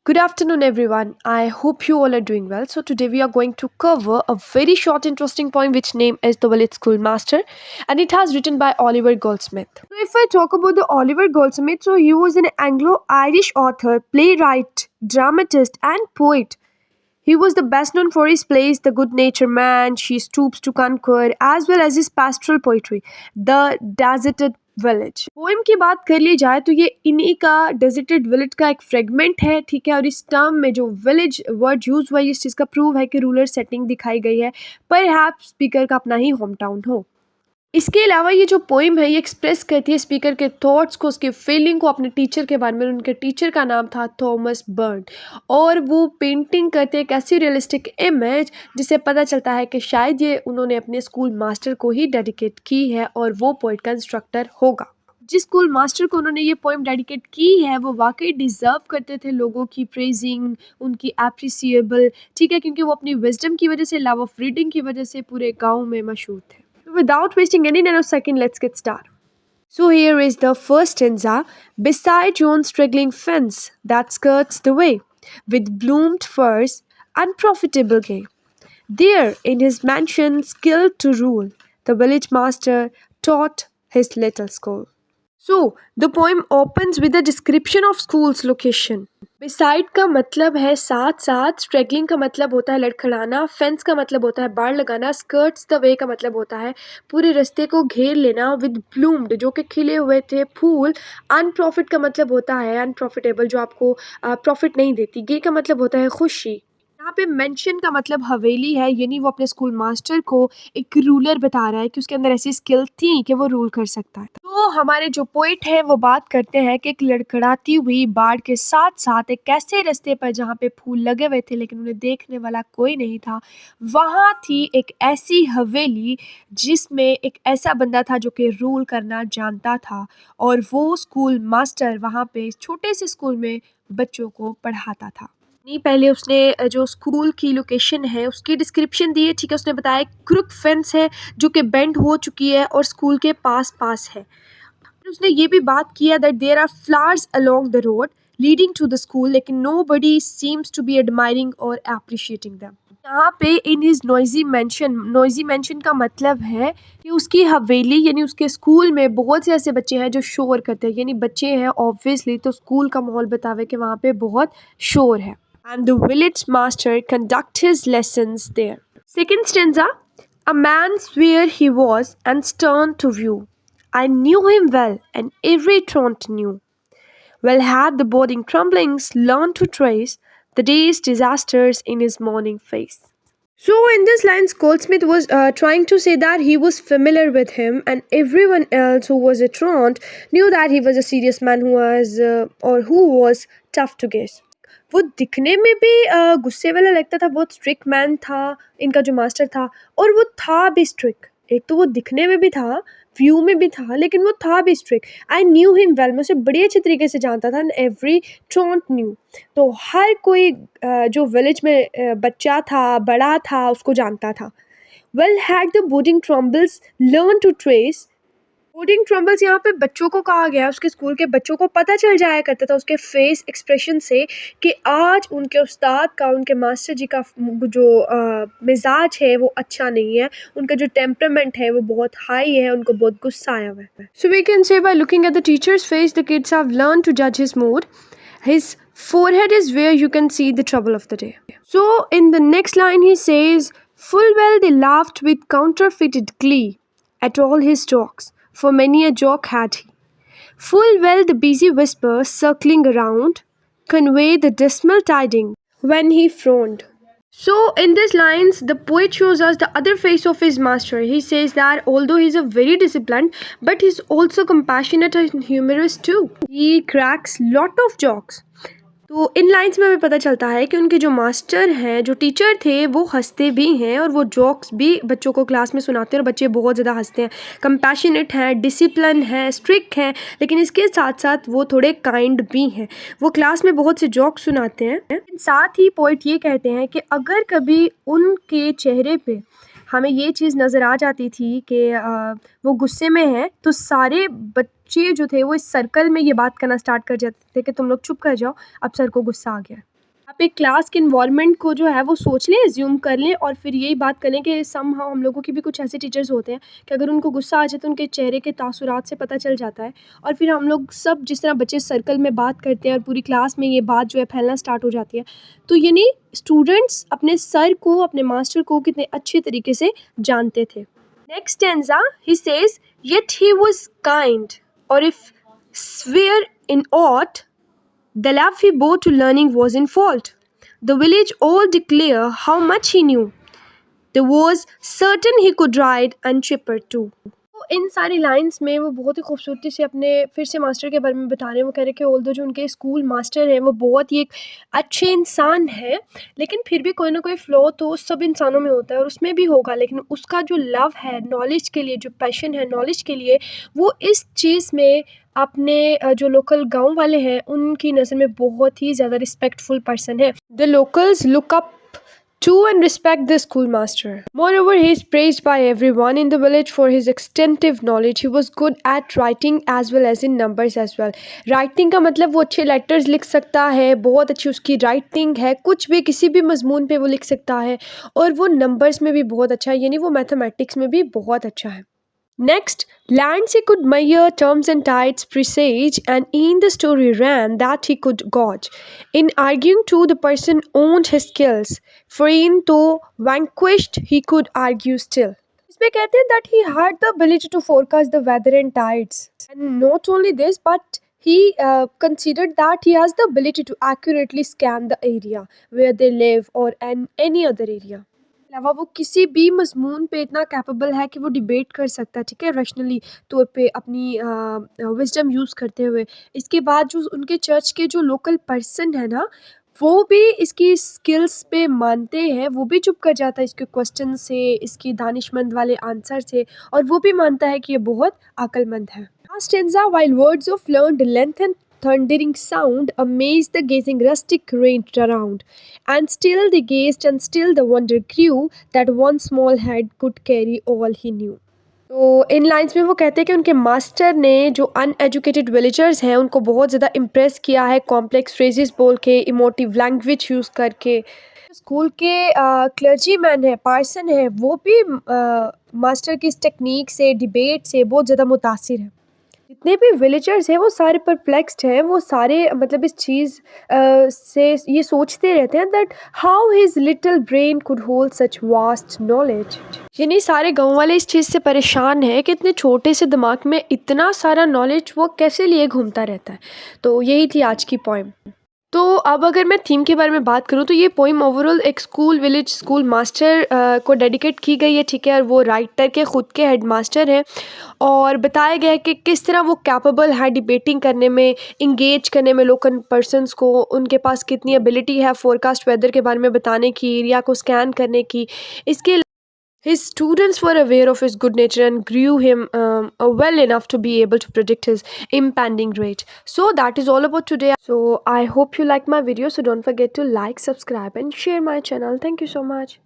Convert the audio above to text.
Good afternoon, everyone. I hope you all are doing well. So today we are going to cover a very short, interesting poem, which name is The Village Schoolmaster, and it has written by Oliver Goldsmith. So if I talk about the Oliver Goldsmith, so he was an Anglo-Irish author, playwright, dramatist, and poet. He was the best known for his plays The Good Natured Man, She Stoops to Conquer, as well as his pastoral poetry, The Deserted village. Poem की बात कर ली जाए तो ये इन्हीं का deserted village का एक फ्रेगमेंट है, ठीक है। और इस टर्म में जो विलेज वर्ड यूज हुआ है इस चीज़ का प्रूव है कि रूरल सेटिंग दिखाई गई है, पर स्पीकर का अपना ही होम टाउन हो। इसके अलावा ये जो पोइम है ये एक्सप्रेस करती है स्पीकर के थॉट्स को, उसके फीलिंग को अपने टीचर के बारे में। उनके टीचर का नाम था थॉमस बर्न, और वो पेंटिंग करते हैं एक ऐसी रियलिस्टिक इमेज जिससे पता चलता है कि शायद ये उन्होंने अपने स्कूल मास्टर को ही डेडिकेट की है और वो पोइट का इंस्ट्रक्टर होगा। जिस स्कूल मास्टर को उन्होंने ये पोइम डेडिकेट की है वो वाकई डिज़र्व करते थे लोगों की प्रेजिंग, उनकी अप्रिसिएबल, ठीक है, क्योंकि वो अपनी विजडम की वजह से, लव ऑफ रीडिंग की वजह से पूरे गाँव में मशहूर थे। Without wasting any nanosecond, let's get started. So here is the first stanza. Beside John's straggling fence that skirts the way, with bloomed firs, unprofitable gay. There, in his mansion, skilled to rule, the village master taught his little school. So, the poem opens with a description of school's location. Beside का मतलब है साथ साथ, स्ट्रेगलिंग का मतलब होता है लड़खड़ाना, fence का मतलब होता है बाड़ लगाना, स्कर्ट्स द वे का मतलब होता है पूरे रास्ते को घेर लेना, विद ब्लूम्ड जो कि खिले हुए थे फूल, अनप्रॉफिट का मतलब होता है अनप्रॉफिटेबल जो आपको प्रॉफिट नहीं देती, गे का मतलब होता है खुशी। यहाँ पे मेंशन का मतलब हवेली है, यानी वो अपने स्कूल मास्टर को एक रूलर बता रहा है कि उसके अंदर ऐसी स्किल थी कि वो रूल कर सकता है। तो हमारे जो पोइट है वो बात करते हैं कि एक लड़खड़ाती हुई बाढ़ के साथ साथ एक ऐसे रास्ते पर जहाँ पे फूल लगे हुए थे लेकिन उन्हें देखने वाला कोई नहीं था, वहाँ थी एक ऐसी हवेली जिसमें एक ऐसा बंदा था जो कि रूल करना जानता था, और वो स्कूल मास्टर वहाँ पे छोटे से स्कूल में बच्चों को पढ़ाता था। नहीं, पहले उसने जो स्कूल की लोकेशन है उसकी डिस्क्रिप्शन दी है, ठीक है। उसने बताया क्रुक फेंस है जो कि बेंड हो चुकी है और स्कूल के पास है। उसने ये भी बात किया that there are flowers along the road leading to the school, लेकिन nobody seems to be admiring और एप्रिशिएटिंग देम। यहाँ पे इन हिज नॉइजी मेंशन का मतलब है कि उसकी हवेली यानी उसके स्कूल में बहुत से ऐसे बच्चे हैं जो शोर करते हैं, यानी बच्चे हैं ऑब्वियसली, तो स्कूल का माहौल बतावे कि वहाँ पे बहुत शोर है। And the village master conduct his lessons there. Second stanza. A man where he was and stern to view. I knew him well, and every truant knew. Well had the boarding crumblings learned to trace the day's disasters in his morning face. So, in this lines, Goldsmith was trying to say that he was familiar with him, and everyone else who was a truant knew that he was a serious man who was tough to guess. वो दिखने में भी गुस्से वाला लगता था, बहुत strict man था इनका जो मास्टर था, और वो था भी स्ट्रिक्ट। एक तो वो दिखने में भी था, व्यू में भी था, लेकिन वो था भी strict. I knew him well, मैं उसे बड़ी अच्छी तरीके से जानता था, एंड एवरी ट्रॉन्ट न्यू, तो हर कोई जो विलेज में बच्चा था, बड़ा था, उसको जानता था। Well had the boarding Trumbulls learn to trace. Boarding Trumbulls यहाँ पे बच्चों को कहा गया है, उसके स्कूल के बच्चों को पता चल जाया करता था उसके फेस एक्सप्रेशन से कि आज उनके उस्ताद का, उनके मास्टर जी का जो मिजाज है वो अच्छा नहीं है, उनका जो टेम्परामेंट है वो बहुत हाई है, उनको बहुत गुस्सा आया हुआ है। So we can say by looking at the teacher's face the kids have learn to जज his mood. His forehead is where you can see the trouble of the day. So in the next line he says, full well they laughed with counterfeited glee at all his jokes, for many a joke had he. Full well the busy whispers circling around convey the dismal tidings when he frowned. So, in these lines, the poet shows us the other face of his master. He says that although he's a very disciplined, but he's also compassionate and humorous too. He cracks lot of jokes. तो इन lines में हमें पता चलता है कि उनके जो master हैं, जो टीचर थे, वो हंसते भी हैं और वो जोक्स भी बच्चों को क्लास में सुनाते हैं और बच्चे बहुत ज़्यादा हंसते हैं। कंपैशनेट हैं, डिसिप्लिन है, स्ट्रिक्ट हैं, लेकिन इसके साथ साथ वो थोड़े काइंड भी हैं। वो क्लास में बहुत से जोक्स सुनाते हैं। साथ ही पोइट ये कहते हैं कि अगर कभी उनके चेहरे पे हमें ये चीज़ नज़र आ जाती थी कि वो गुस्से में हैं, तो सारे बच्चे जो थे वो इस सर्कल में ये बात करना स्टार्ट कर जाते थे कि तुम लोग चुप कर जाओ, अब सर को गुस्सा आ गया। आप एक क्लास के इन्वायरमेंट को जो है वो सोच लें, एज्यूम कर लें और फिर यही बात कर लें कि समहाउ हम लोगों के भी कुछ ऐसे टीचर्स होते हैं कि अगर उनको गुस्सा आ जाए तो उनके चेहरे के तासुरात से पता चल जाता है, और फिर हम लोग सब जिस तरह बच्चे सर्कल में बात करते हैं और पूरी क्लास में ये बात जो है फैलना स्टार्ट हो जाती है। तो यानी स्टूडेंट्स अपने सर को, अपने मास्टर को कितने अच्छे तरीके से जानते थे। Next stanza, he says, yet he was kind, और if swear in aught, the love he bore to learning was in fault. The village all declare how much he knew. There was certain he could ride and chipper too. तो इन सारी lines में वो बहुत ही खूबसूरती से अपने फिर से मास्टर के बारे में बता रहे हैं। वो कह रहे हैं कि ऑल्दो जो उनके स्कूल मास्टर हैं वो बहुत ही एक अच्छे इंसान हैं, लेकिन फिर भी कोई ना कोई फ़्लॉ तो सब इंसानों में होता है और उसमें भी होगा, लेकिन उसका जो लव है नॉलेज के लिए, जो पैशन है नॉलेज के लिए, वो इस चीज़ में अपने जो लोकल गाँव वाले हैं उनकी नज़र में बहुत ही ज़्यादा रिस्पेक्टफुल पर्सन है। The locals look up to and respect the schoolmaster. Moreover, he is praised by everyone in the village for his extensive knowledge. He was good at writing as well as in numbers as well. Writing का मतलब वो अच्छे letters लिख सकता है, बहुत अच्छी उसकी राइटिंग है, कुछ भी किसी भी मजमून पे वो लिख सकता है, और वो नंबर्स में भी बहुत अच्छा है, यानी वो मैथमेटिक्स में भी बहुत अच्छा है। Next, lands he could measure, terms and tides presage, and in the story ran that he could gauge. In arguing too, the person owned his skills, for in though vanquished, he could argue still. इसमें कहते हैं that he had the ability to forecast the weather and tides. And not only this, but he considered that he has the ability to accurately scan the area where they live or any other area. अलावा वो किसी भी मज़मून पे इतना capable है कि वो debate कर सकता है, ठीक है, रैशनली तौर पे अपनी विज़डम यूज़ करते हुए। इसके बाद जो उनके चर्च के जो लोकल पर्सन है ना, वो भी इसकी स्किल्स पे मानते हैं, वो भी चुप कर जाता है इसके क्वेश्चन से, इसकी दानिशमंद वाले आंसर से, और वो भी मानता है कि ये बहुत अक्लमंद है। Last stanza, while words of learned length and thundering sound amazed the gazing rustic ranged around, and still they gazed and still the wonder grew that one small head could carry all he knew. तो इन lines में वो कहते हैं कि उनके master ने जो uneducated villagers हैं उनको बहुत ज़्यादा इम्प्रेस किया है, कॉम्प्लेक्स फ्रेजेस बोल के, इमोटिव लैंग्वेज यूज़ करके। स्कूल के क्लर्जी मैन है, पार्सन है, वो भी मास्टर की इस टेक्निक से, डिबेट से बहुत ज़्यादा मुतासिर है। जितने भी विलेजर्स हैं वो सारे परप्लेक्स्ड हैं, वो सारे मतलब इस चीज़ से ये सोचते रहते हैं that how his little brain could hold such vast knowledge. यानी सारे गांव वाले इस चीज़ से परेशान हैं कि इतने छोटे से दिमाग में इतना सारा नॉलेज वो कैसे लिए घूमता रहता है। तो यही थी आज की पोइम। तो अब अगर मैं थीम के बारे में बात करूँ तो ये पोइम ओवरऑल एक स्कूल विलेज स्कूल मास्टर को डेडिकेट की गई है, ठीक है, और वो राइटर के ख़ुद के हेड मास्टर हैं, और बताया गया है कि किस तरह वो कैपेबल है डिबेटिंग करने में, इंगेज करने में लोकल पर्सनस को, उनके पास कितनी एबिलिटी है फोरकास्ट वेदर के बारे में बताने की, एरिया को स्कैन करने की। इसके his students were aware of his good nature and grew him well enough to be able to predict his impending rage. So that is all about today. So I hope you like my video. So don't forget to like, subscribe and share my channel. Thank you so much.